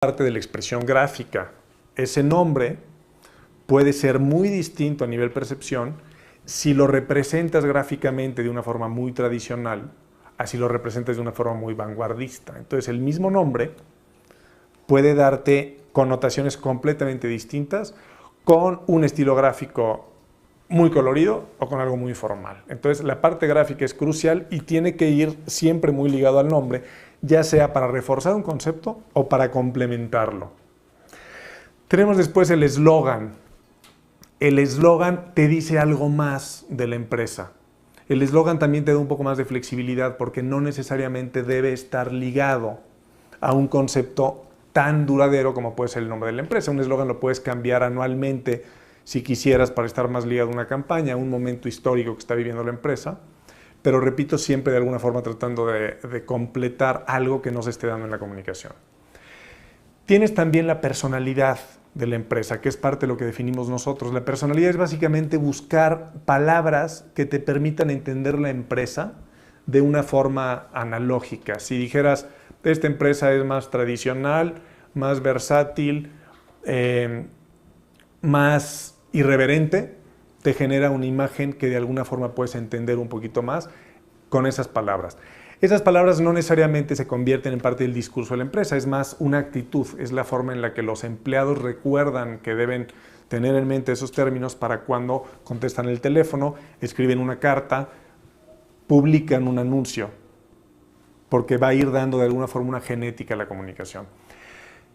parte de la expresión gráfica. Ese nombre puede ser muy distinto a nivel percepción si lo representas gráficamente de una forma muy tradicional, así lo representas de una forma muy vanguardista. Entonces, el mismo nombre puede darte connotaciones completamente distintas con un estilo gráfico muy colorido o con algo muy formal. Entonces, la parte gráfica es crucial y tiene que ir siempre muy ligado al nombre, ya sea para reforzar un concepto o para complementarlo. Tenemos después el eslogan. El eslogan te dice algo más de la empresa. El eslogan también te da un poco más de flexibilidad porque no necesariamente debe estar ligado a un concepto tan duradero como puede ser el nombre de la empresa. Un eslogan lo puedes cambiar anualmente si quisieras para estar más ligado a una campaña, a un momento histórico que está viviendo la empresa. Pero repito, siempre de alguna forma tratando de completar algo que no se esté dando en la comunicación. Tienes también la personalidad de la empresa, que es parte de lo que definimos nosotros. La personalidad es básicamente buscar palabras que te permitan entender la empresa de una forma analógica. Si dijeras, esta empresa es más tradicional, más versátil, más irreverente, te genera una imagen que de alguna forma puedes entender un poquito más con esas palabras. Esas palabras no necesariamente se convierten en parte del discurso de la empresa, es más una actitud, es la forma en la que los empleados recuerdan que deben tener en mente esos términos para cuando contestan el teléfono, escriben una carta, publican un anuncio, porque va a ir dando de alguna forma una genética a la comunicación.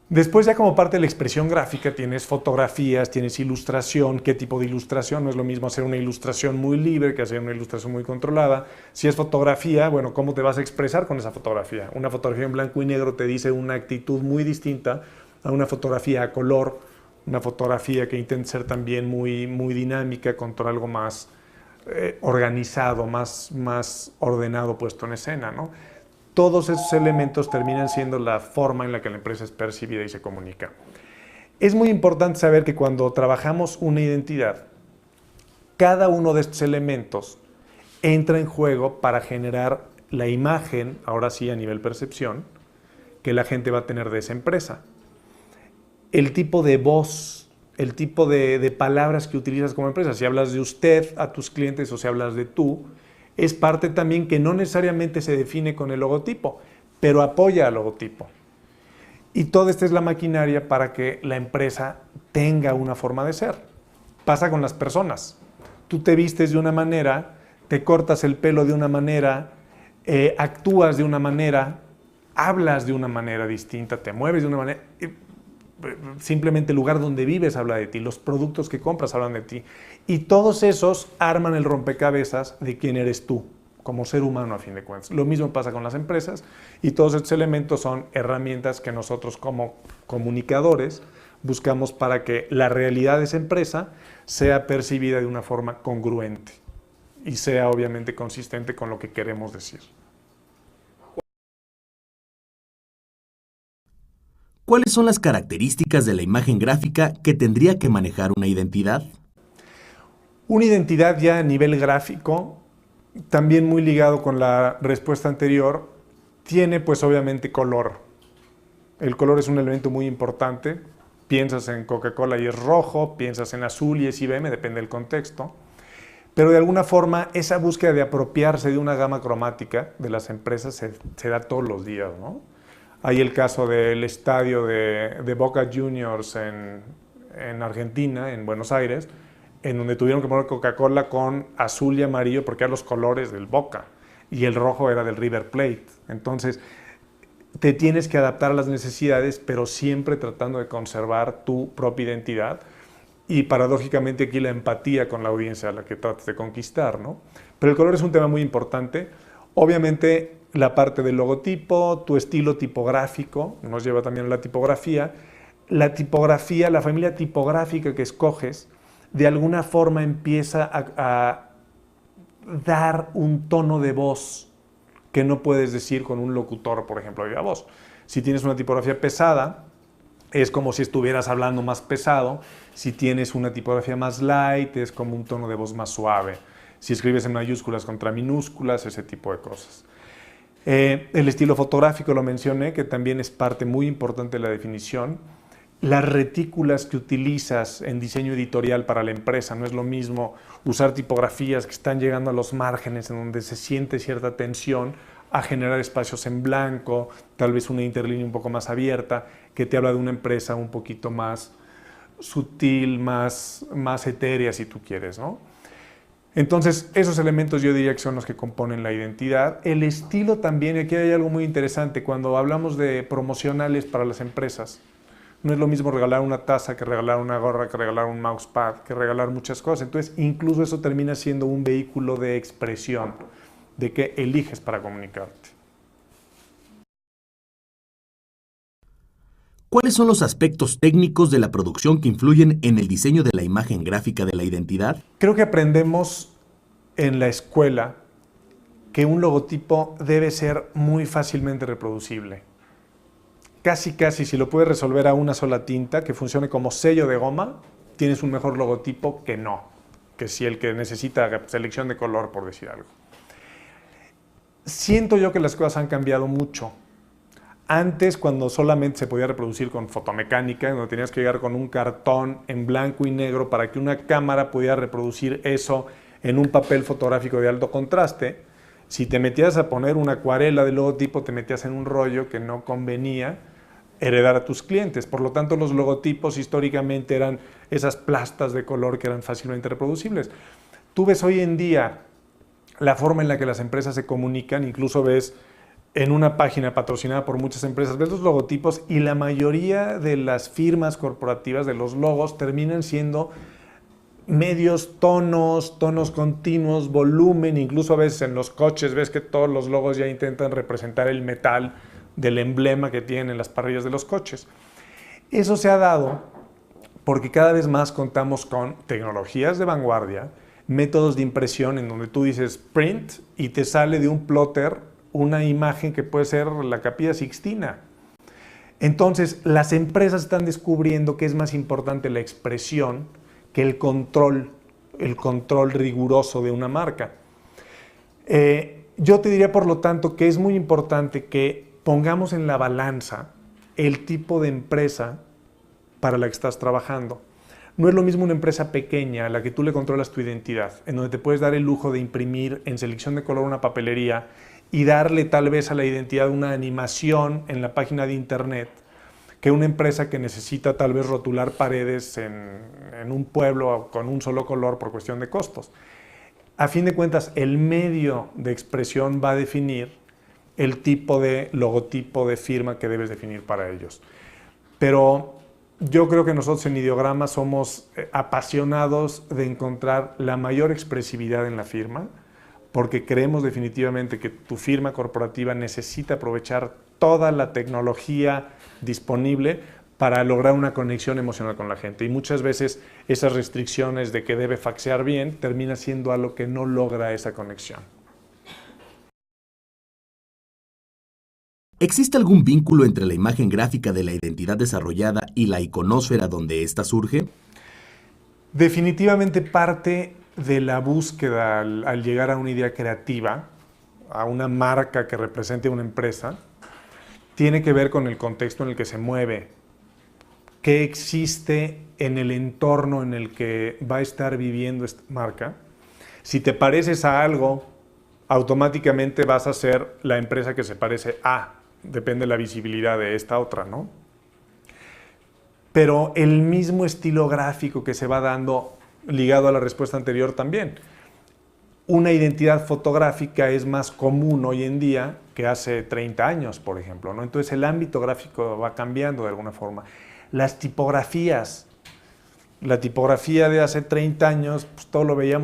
Después ya como parte de la expresión gráfica tienes fotografías, tienes ilustración. ¿Qué tipo de ilustración? No es lo mismo hacer una ilustración muy libre que hacer una ilustración muy controlada. Si es fotografía, bueno, ¿cómo te vas a expresar con esa fotografía? Una fotografía en blanco y negro te dice una actitud muy distinta a una fotografía a color, una fotografía que intenta ser también muy dinámica, con todo algo más organizado, más ordenado puesto en escena, ¿no? Todos esos elementos terminan siendo la forma en la que la empresa es percibida y se comunica. Es muy importante saber que cuando trabajamos una identidad, cada uno de estos elementos entra en juego para generar la imagen, ahora sí a nivel percepción, que la gente va a tener de esa empresa. El tipo de voz, el tipo de palabras que utilizas como empresa, si hablas de usted a tus clientes o si hablas de tú, es parte también que no necesariamente se define con el logotipo, pero apoya al logotipo. Y toda esta es la maquinaria para que la empresa tenga una forma de ser. Pasa con las personas. Tú te vistes de una manera, te cortas el pelo de una manera, actúas de una manera, hablas de una manera distinta, te mueves de una manera. Simplemente el lugar donde vives habla de ti, los productos que compras hablan de ti. Y todos esos arman el rompecabezas de quién eres tú, como ser humano a fin de cuentas. Lo mismo pasa con las empresas y todos estos elementos son herramientas que nosotros como comunicadores buscamos para que la realidad de esa empresa sea percibida de una forma congruente y sea obviamente consistente con lo que queremos decir. ¿Cuáles son las características de la imagen gráfica que tendría que manejar una identidad? Una identidad ya a nivel gráfico, también muy ligado con la respuesta anterior, tiene pues obviamente color. El color es un elemento muy importante. Piensas en Coca-Cola y es rojo, piensas en azul y es IBM, depende del contexto. Pero de alguna forma esa búsqueda de apropiarse de una gama cromática de las empresas se da todos los días, ¿no? Hay el caso del estadio de Boca Juniors en Argentina, en Buenos Aires, en donde tuvieron que poner Coca-Cola con azul y amarillo porque eran los colores del Boca y el rojo era del River Plate. Entonces, te tienes que adaptar a las necesidades, pero siempre tratando de conservar tu propia identidad y paradójicamente aquí la empatía con la audiencia a la que tratas de conquistar, ¿no? Pero el color es un tema muy importante. Obviamente, la parte del logotipo, tu estilo tipográfico, nos lleva también a la tipografía. La tipografía, la familia tipográfica que escoges, de alguna forma empieza a dar un tono de voz que no puedes decir con un locutor, por ejemplo, de viva voz. Si tienes una tipografía pesada, es como si estuvieras hablando más pesado. Si tienes una tipografía más light, es como un tono de voz más suave. Si escribes en mayúsculas contra minúsculas, ese tipo de cosas. El estilo fotográfico lo mencioné, que también es parte muy importante de la definición. Las retículas que utilizas en diseño editorial para la empresa, no es lo mismo usar tipografías que están llegando a los márgenes en donde se siente cierta tensión a generar espacios en blanco, tal vez una interlínea un poco más abierta, que te habla de una empresa un poquito más sutil, más etérea si tú quieres, ¿no? Entonces, esos elementos yo diría que son los que componen la identidad. El estilo también, aquí hay algo muy interesante, cuando hablamos de promocionales para las empresas, no es lo mismo regalar una taza que regalar una gorra, que regalar un mousepad, que regalar muchas cosas. Entonces, incluso eso termina siendo un vehículo de expresión, de qué eliges para comunicarte. ¿Cuáles son los aspectos técnicos de la producción que influyen en el diseño de la imagen gráfica de la identidad? Creo que aprendemos en la escuela que un logotipo debe ser muy fácilmente reproducible. Casi, si lo puedes resolver a una sola tinta, que funcione como sello de goma, tienes un mejor logotipo que no, que si el que necesita selección de color, por decir algo. Siento yo que las cosas han cambiado mucho. Antes, cuando solamente se podía reproducir con fotomecánica, donde tenías que llegar con un cartón en blanco y negro para que una cámara pudiera reproducir eso en un papel fotográfico de alto contraste, si te metías a poner una acuarela de logotipo, te metías en un rollo que no convenía heredar a tus clientes. Por lo tanto, los logotipos históricamente eran esas plastas de color que eran fácilmente reproducibles. Tú ves hoy en día la forma en la que las empresas se comunican, incluso ves en una página patrocinada por muchas empresas, ves los logotipos y la mayoría de las firmas corporativas, de los logos, terminan siendo medios tonos continuos, volumen, incluso a veces en los coches ves que todos los logos ya intentan representar el metal del emblema que tienen en las parrillas de los coches. Eso se ha dado porque cada vez más contamos con tecnologías de vanguardia, métodos de impresión en donde tú dices print y te sale de un plotter una imagen que puede ser la Capilla Sixtina. Entonces, las empresas están descubriendo que es más importante la expresión que el control riguroso de una marca. Yo te diría, por lo tanto, que es muy importante que pongamos en la balanza el tipo de empresa para la que estás trabajando. No es lo mismo una empresa pequeña a la que tú le controlas tu identidad, en donde te puedes dar el lujo de imprimir en selección de color una papelería y darle tal vez a la identidad una animación en la página de internet, que una empresa que necesita tal vez rotular paredes en un pueblo con un solo color por cuestión de costos. A fin de cuentas, el medio de expresión va a definir el tipo de logotipo de firma que debes definir para ellos. Pero yo creo que nosotros en Ideograma somos apasionados de encontrar la mayor expresividad en la firma, porque creemos definitivamente que tu firma corporativa necesita aprovechar toda la tecnología disponible para lograr una conexión emocional con la gente. Y muchas veces esas restricciones de que debe faxear bien termina siendo algo que no logra esa conexión. ¿Existe algún vínculo entre la imagen gráfica de la identidad desarrollada y la iconósfera donde ésta surge? Definitivamente parte de la búsqueda al llegar a una idea creativa, a una marca que represente una empresa, tiene que ver con el contexto en el que se mueve, qué existe en el entorno en el que va a estar viviendo esta marca. Si te pareces a algo, automáticamente vas a ser la empresa que se parece a, depende de la visibilidad de esta otra, ¿no? Pero el mismo estilo gráfico que se va dando ligado a la respuesta anterior también. Una identidad fotográfica es más común hoy en día que hace 30 años, por ejemplo, ¿no? Entonces el ámbito gráfico va cambiando de alguna forma. Las tipografías, la tipografía de hace 30 años, pues todo lo veíamos